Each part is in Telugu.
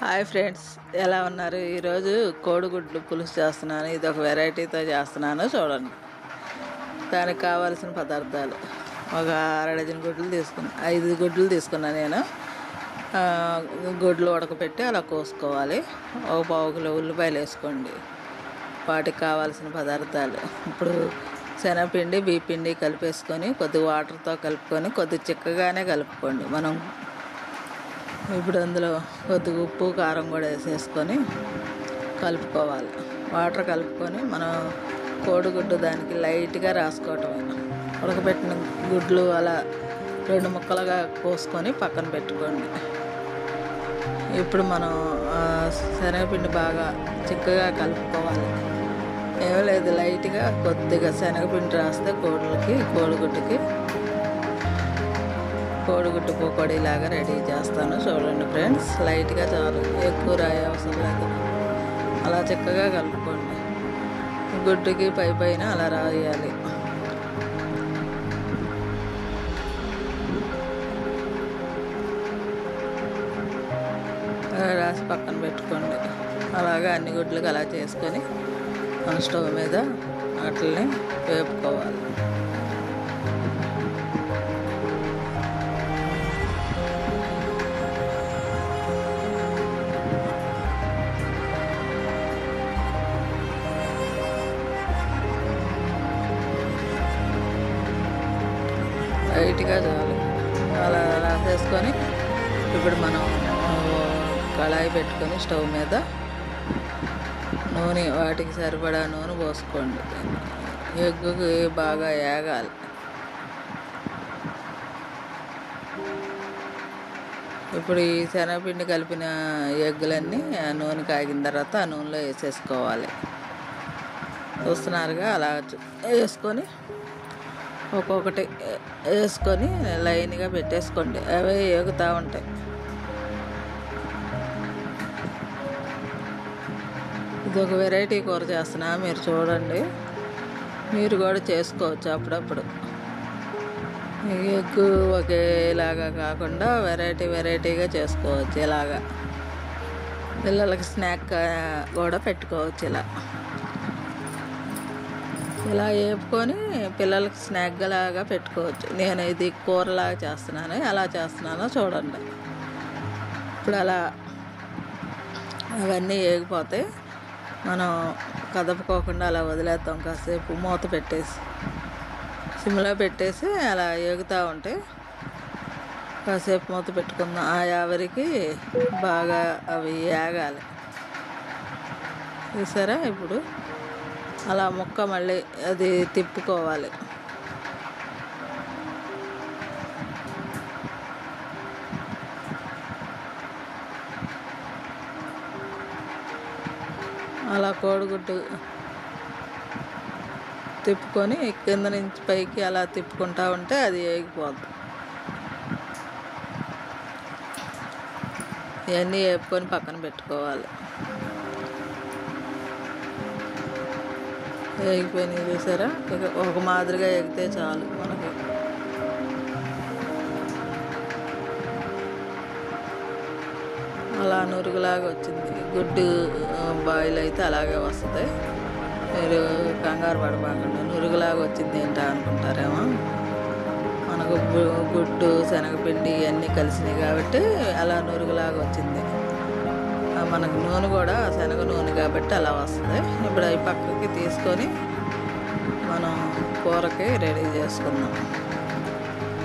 హాయ్ ఫ్రెండ్స్, ఎలా ఉన్నారు? ఈరోజు కోడిగుడ్లు పులుసు చేస్తున్నాను. ఇది ఒక వెరైటీతో చేస్తున్నాను, చూడండి. దానికి కావాల్సిన పదార్థాలు: ఒక అరడజన్ గుడ్లు తీసుకున్నాను, 5 గుడ్లు తీసుకున్నాను నేను. గుడ్లు ఉడకపెట్టి అలా కోసుకోవాలి. ఒక పావు కిలో ఉల్లిపాయలు వేసుకోండి. వాటికి కావాల్సిన పదార్థాలు: ఇప్పుడు శనగపిండి, బియ్యపిండి కలిపేసుకొని కొద్దిగా వాటర్తో కలుపుకొని కొద్దిగా చిక్కగానే కలుపుకోండి. మనం ఇప్పుడు అందులో కొద్దిగా ఉప్పు, కారం కూడా వేసేసుకొని కలుపుకోవాలి. వాటర్ కలుపుకొని మనం కోడిగుడ్డు దానికి లైట్గా రాసుకోవటం. ఉడకబెట్టిన గుడ్లు అలా 2 ముక్కలుగా కోసుకొని పక్కన పెట్టుకోండి. ఇప్పుడు మనం శనగపిండి బాగా చిక్కగా కలుపుకోవాలి. ఏమీ లేదు, లైట్గా కొద్దిగా శనగపిండి రాస్తే కోడిగుడ్డుకి కోడిగుడ్డు పకోడీలాగా రెడీ చేస్తాను, చూడండి ఫ్రెండ్స్. లైట్గా చాలు, ఎక్కువ రాయే అవసరం లేదు. అలా చక్కగా కలుపుకోండి. గుడ్డుకి పైన అలా రాయాలి. రాసి పక్కన పెట్టుకోండి. అలాగా అన్ని గుడ్లకి అలా చేసుకొని స్టవ్ మీద వాటిని వేపుకోవాలి. లైట్గా చాలు, అలా రాసేసుకొని ఇప్పుడు మనం కళాయి పెట్టుకొని స్టవ్ మీద నూనె, వాటికి సరిపడా నూనె పోసుకోండి. ఎగ్గుకి బాగా ఏగాలి. ఇప్పుడు ఈ శనగపిండి కలిపిన ఎగ్గులన్నీ నూనె కాగిన తర్వాత ఆ నూనెలో వేసేసుకోవాలి. చూస్తున్నారుగా, అలా వేసుకొని ఒక్కొక్కటి వేసుకొని లైన్గా పెట్టేసుకోండి. అవే ఏగుతూ ఉంటాయి. ఇది ఒక వెరైటీ కూర చేస్తున్నా, మీరు చూడండి. మీరు కూడా చేసుకోవచ్చు అప్పుడప్పుడు. ఎగ్ ఒకేలాగా కాకుండా వెరైటీగా చేసుకోవచ్చు. ఇలాగా పిల్లలకి స్నాక్ కూడా పెట్టుకోవచ్చు. ఇలా వేపుకొని పిల్లలకి స్నాక్ లాగా పెట్టుకోవచ్చు. నేను ఇది కూరలాగా చేస్తున్నాను, ఎలా చేస్తున్నానో చూడండి. ఇప్పుడు అలా అవన్నీ వేగిపోతాయి. మనం కదపుకోకుండా అలా వదిలేద్దాం. కాసేపు మూత పెట్టేసి సిమ్లో పెట్టేసి అలా వేగుతూ ఉంటే కాసేపు మూత పెట్టుకుందాం. ఆ ఆవిరికి బాగా అవి వేగాలి. చూసారా? ఇప్పుడు అలా ముక్క మళ్ళీ అది తిప్పుకోవాలి. అలా కోడిగుడ్డు తిప్పుకొని కింద నుంచి పైకి అలా తిప్పుకుంటూ ఉంటే అది వేగిపోద్ది. ఇవన్నీ వేపుకొని పక్కన పెట్టుకోవాలి. వేగిపోయినాయి చూసారా? ఇక ఒక మాదిరిగా ఎగితే చాలు మనకి. అలా నురుగులాగా వచ్చింది. గుడ్డు బాయిల్ అయితే అలాగే వస్తుంది. మీరు కంగారు పడబాకండి. నురుగులాగా వచ్చింది ఏంటా అనుకుంటారేమో. మనకు గుడ్డు, శనగపిండి ఇవన్నీ కలిసినాయి కాబట్టి అలా నురుగులాగా వచ్చింది. మనకు నూనె కూడా శనగ నూనె కాబట్టి అలా వస్తుంది. ఇప్పుడు అవి పక్కకి తీసుకొని మనం కూరకి రెడీ చేసుకుందాం.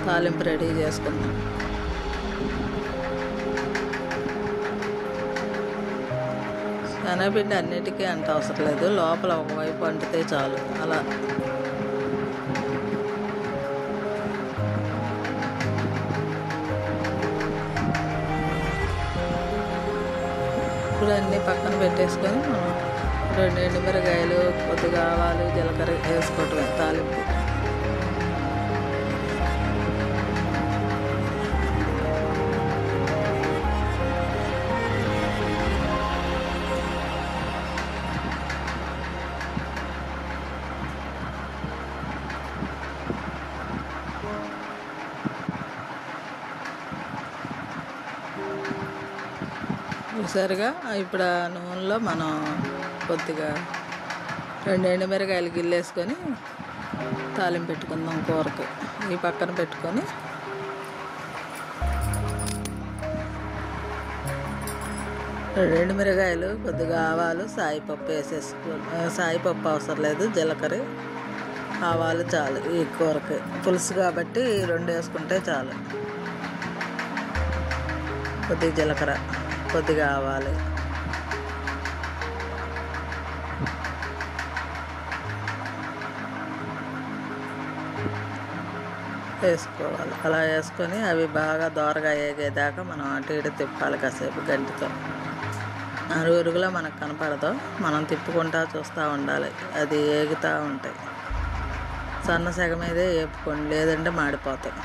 తాలింపు రెడీ చేసుకుందాం. శనగపిండి అన్నిటికీ అంత అవసరం లేదు, లోపల ఒకవైపు అంటితే చాలు. అలా ఇప్పుడు అన్నీ పక్కన పెట్టేసుకొని మనం 2 ఎండుమిరకాయలు, కొద్దిగా ఆవాలు, జీలకర్ర వేసుకోవటమే తాలింపు. చూసారుగా. ఇప్పుడు ఆ నూనెలో మనం కొద్దిగా 2 ఎండుమిరకాయలు గిల్లేసుకొని తాలింపు పెట్టుకుందాం కూరకి. ఈ పక్కన పెట్టుకొని ఎండుమిరకాయలు, కొద్దిగా ఆవాలు, సాయిపప్పు సాయిపప్పు అవసరం లేదు, జీలకర్ర ఆవాలు చాలు. ఈ కూరకి పులుసు కాబట్టి 2 వేసుకుంటే చాలు. కొద్దిగా జీలకర్ర, కొద్దిగా ఆవాలు, వేసుకోవాలి. అలా వేసుకొని అవి బాగా దోరగా వేగేదాకా మనం అటు ఇటు తిప్పాలి కాసేపు గంటితో. అరుగురుగులా మనకు కనపడదు, మనం తిప్పుకుంటా చూస్తూ ఉండాలి. అది ఏగుతూ ఉంటాయి. సన్న సెగ మీదే వేపుకోండి, లేదంటే మాడిపోతాయి.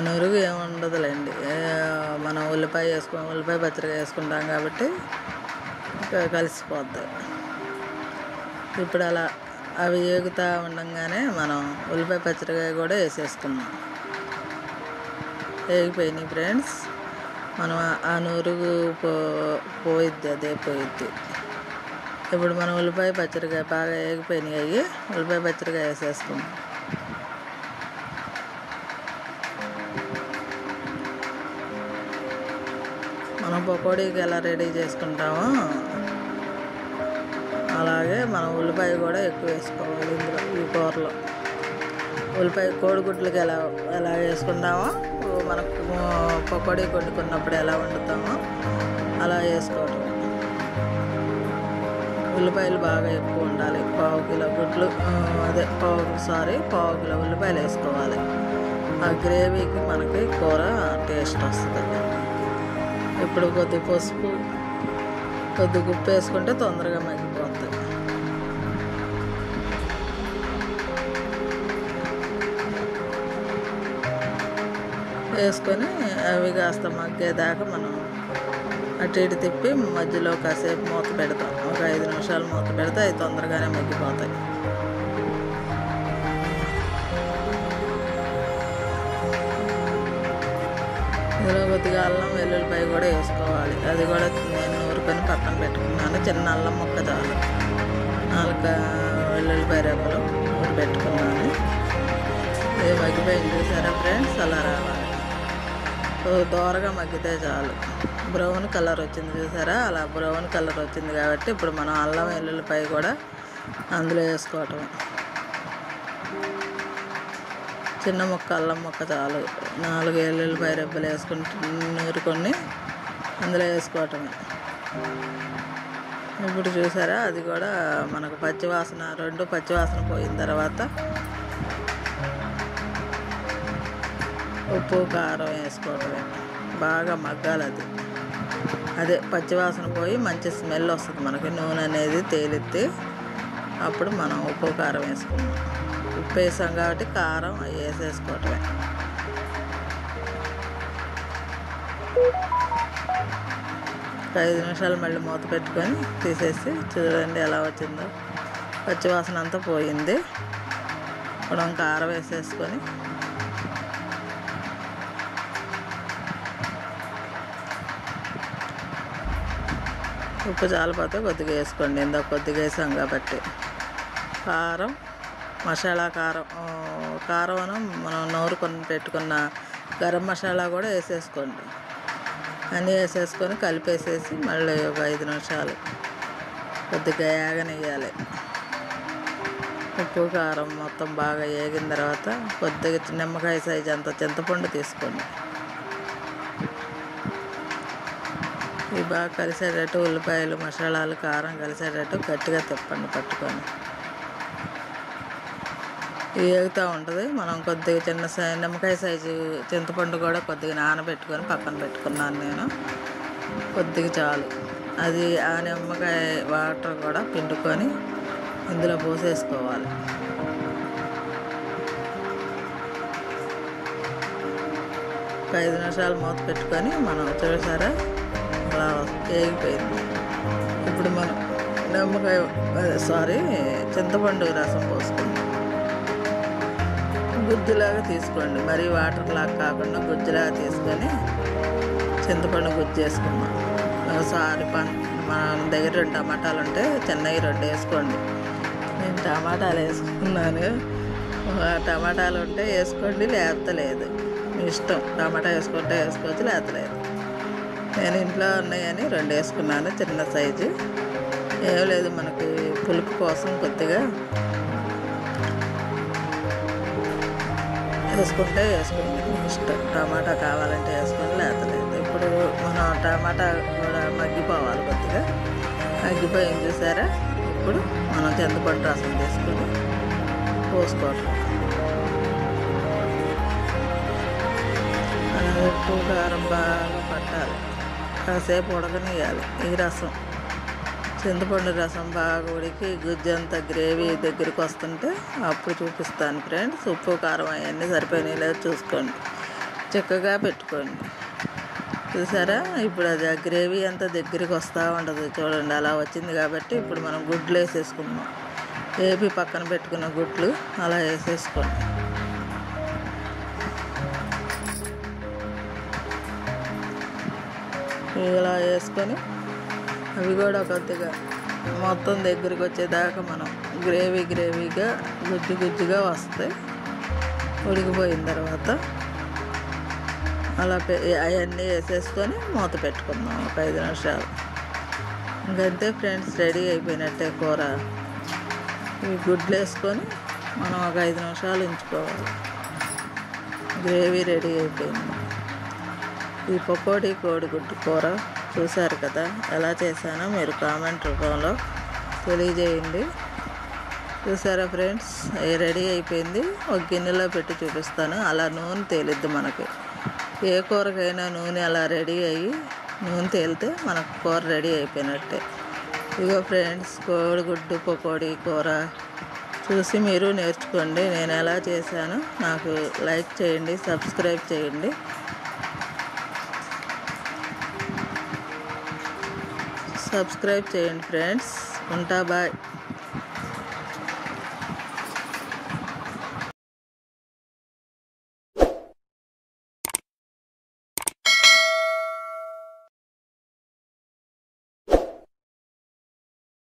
నురుగు ఏమి ఉండదులేండి. మనం ఉల్లిపాయ పచ్చడిగా వేసుకుంటాం కాబట్టి కలిసిపోద్ది. ఇప్పుడు అలా అవి ఏగుతూ ఉండగానే మనం ఉల్లిపాయ పచ్చడిగా కూడా వేసేసుకున్నాం. వేగిపోయినాయి ఫ్రెండ్స్. మనం ఆ నురుగు పోయిద్ది, అదే పోయిద్ది. ఇప్పుడు మనం ఉల్లిపాయ పచ్చడిగా బాగా వేగిపోయినాయి. అవి ఉల్లిపాయ పచ్చడిగా వేసేసుకున్నాం. మనం పకోడీకి ఎలా రెడీ చేసుకుంటామో అలాగే మనం ఉల్లిపాయ కూడా ఎక్కువ వేసుకోవాలి ఇందులో. ఈ కూరలో ఉల్లిపాయ కోడిగుడ్లకి ఎలా వేసుకుంటామో, మనకు పకోడీ కొట్టుకున్నప్పుడు ఎలా వండుతామో అలా వేసుకోవటం. ఉల్లిపాయలు బాగా ఎక్కువ ఉండాలి. 1/2 కిలో గుడ్లు, పావు కిలో ఉల్లిపాయలు వేసుకోవాలి. ఆ గ్రేవీకి మనకి కూర టేస్ట్ వస్తుంది. ఇప్పుడు కొద్ది పసుపు, కొద్ది ఉప్పు వేసుకుంటే తొందరగా మగ్గిపోతుంది. వేసుకొని అవి కాస్త మగ్గేదాకా మనం అటు ఇటు తిప్పి మధ్యలో కాసేపు మూత పెడతాం. ఒక 5 నిమిషాలు మూత పెడితే అవి తొందరగానే మగ్గిపోతాయి. ఇందులో కొద్దిగా అల్లం వెల్లుల్లిపాయ కూడా వేసుకోవాలి. అది కూడా నేను నూరుకొని పక్కన పెట్టుకున్నాను. చిన్న అల్లం ముక్క చాలు. 4 వెల్లుల్లిపాయ రెబ్బలు పెట్టుకున్నాను. ఇది మగ్గిపోయింది చూసారా ఫ్రెండ్స్. అలా రావాలి, దోరగా మగ్గితే చాలు. బ్రౌన్ కలర్ వచ్చింది చూసారా. అలా బ్రౌన్ కలర్ వచ్చింది కాబట్టి ఇప్పుడు మనం అల్లం వెల్లుల్లిపాయ కూడా అందులో వేసుకోవటం. చిన్న ముక్క అల్లం ముక్క చాలు. 4 వెల్లుల్లిపాయ రెబ్బలు నూరుకొని అందులో వేసుకోవటమే. ఇప్పుడు చూసారా, అది కూడా మనకు పచ్చివాసన పోయిన తర్వాత ఉప్పు కారం వేసుకోవటమే. బాగా మగ్గాలి అది. అదే పచ్చివాసన పోయి మంచి స్మెల్ వస్తుంది మనకి. నూనె అనేది తేలిద్ది. అప్పుడు మనం ఉప్పు కారం వేసుకున్నాం. ఉప్పు వేసాం కాబట్టి కారం వేసేసుకోవటమే. ఒక 5 నిమిషాలు మళ్ళీ మూత పెట్టుకొని తీసేసి చూడండి ఎలా వచ్చిందో. పచ్చివాసన అంతా పోయింది. ఇప్పుడు కారం వేసేసుకొని ఉప్పు చాలిపోతే కొద్దిగా వేసుకోండి. ఇందాక కొద్దిగా వేసాం కాబట్టి. కారం, మసాలా కారం మనం నూరుకొని పెట్టుకున్న గరం మసాలా కూడా వేసేసుకోండి. అన్నీ వేసేసుకొని కలిపేసేసి మళ్ళీ ఒక 5 నిమిషాలు కొద్దిగా ఏగనియ్యాలి. ఉప్పు కారం మొత్తం బాగా వేగిన తర్వాత కొద్దిగా నిమ్మకాయ సైజు అంత చింతపండు తీసుకోండి. ఇవి బాగా కలిసేటట్టు ఉల్లిపాయలు, మసాలాలు, కారం కలిసేటట్టు గట్టిగా తిప్పండి పట్టుకొని. ఇది వేగుతూ ఉంటుంది. మనం కొద్దిగా నిమ్మకాయ సైజు చింతపండు కూడా కొద్దిగా నానబెట్టుకొని పక్కన పెట్టుకున్నాను నేను. కొద్దిగా చాలు. అది ఆ నిమ్మకాయ వాటర్ కూడా పిండుకొని ఇందులో పోసేసుకోవాలి. ఒక 5 నిమిషాలు మూత పెట్టుకొని మనం చూసారా అలా వేగిపోయింది. ఇప్పుడు మనం చింతపండు రసం పోసుకుందాం. గుజ్జులాగా తీసుకోండి, మరీ వాటర్ లాగా కాకుండా గుజ్జులాగా తీసుకొని చింతపండు గుజ్జు వేసుకుందాం. ఒకసారి మన దగ్గర 2 టమాటాలు ఉంటే చిన్నవి 2 వేసుకోండి. నేను టమాటాలు వేసుకున్నాను. టమాటాలు ఉంటే వేసుకోండి, లేతలేదు మీ ఇష్టం. టమాటా వేసుకుంటే వేసుకోవచ్చు, లేతలేదు. నేను ఇంట్లో ఉన్నాయని 2 వేసుకున్నాను, చిన్న సైజు. ఏం లేదు, మనకి పులుపు కోసం కొద్దిగా వేసుకుంటే వేసుకోండి, మీ ఇష్టం. టమాటా కావాలంటే వేసుకొని, లేతలేదు. ఇప్పుడు మనం టమాటా కూడా మగ్గిపోవాలి, కొద్దిగా మగ్గిపోయింది చూసారా. ఇప్పుడు మనం చింతపండు రసం తీసుకొని పోసుకోవటం. ఉప్పు కారం బాగా పట్టాలి, కాసేపు ఉడకనియాలి. ఈ రసం చింతపండు రసం బాగా ఉడికి గుజ్జంతా గ్రేవీ దగ్గరికి వస్తుంటే అప్పుడు చూపిస్తాను ఫ్రెండ్స్. ఉప్పు కారం అవన్నీ సరిపోయినాయి లేదో చూసుకోండి, చక్కగా పెట్టుకోండి. చూసారా, ఇప్పుడు అది ఆ గ్రేవీ అంతా దగ్గరికి వస్తూ ఉంటుంది చూడండి. అలా వచ్చింది కాబట్టి ఇప్పుడు మనం గుడ్లు వేసేసుకుందాం. వేపి పక్కన పెట్టుకున్న గుడ్లు అలా వేసేసుకోండి. ఇలా వేసుకొని అవి కూడా కొద్దిగా మొత్తం దగ్గరికి వచ్చేదాకా మనం గ్రేవీగా గుజ్జుగా వస్తాయి. ఉడికిపోయిన తర్వాత అలా అవన్నీ వేసేసుకొని మూత పెట్టుకుందాం ఒక 5 నిమిషాలు. ఇంకంతే ఫ్రెండ్స్, రెడీ అయిపోయినట్టే కూర. ఈ గుడ్లు వేసుకొని మనం ఒక 5 నిమిషాలు ఉంచుకోవాలి. గ్రేవీ రెడీ అయిపోయింది. ఈ పకోడీ కోడిగుడ్డు కూర చూశారు కదా, ఎలా చేశానో మీరు కామెంట్ రూపంలో తెలియజేయండి. చూసారా ఫ్రెండ్స్, రెడీ అయిపోయింది. ఒక గిన్నెలో పెట్టి చూపిస్తాను. అలా నూనె తేలిద్ది మనకి. ఏ కూరకైనా నూనె అలా రెడీ అయ్యి నూనె తేలితే మనకు కూర రెడీ అయిపోయినట్టే. ఇదిగో ఫ్రెండ్స్, కోడిగుడ్డు పకోడీ కూర చూసి మీరు నేర్చుకోండి. నేను ఎలా చేశానో నాకు లైక్ చేయండి, సబ్స్క్రైబ్ చేయండి. ఫ్రెండ్స్. ఉంటా, బాయ్.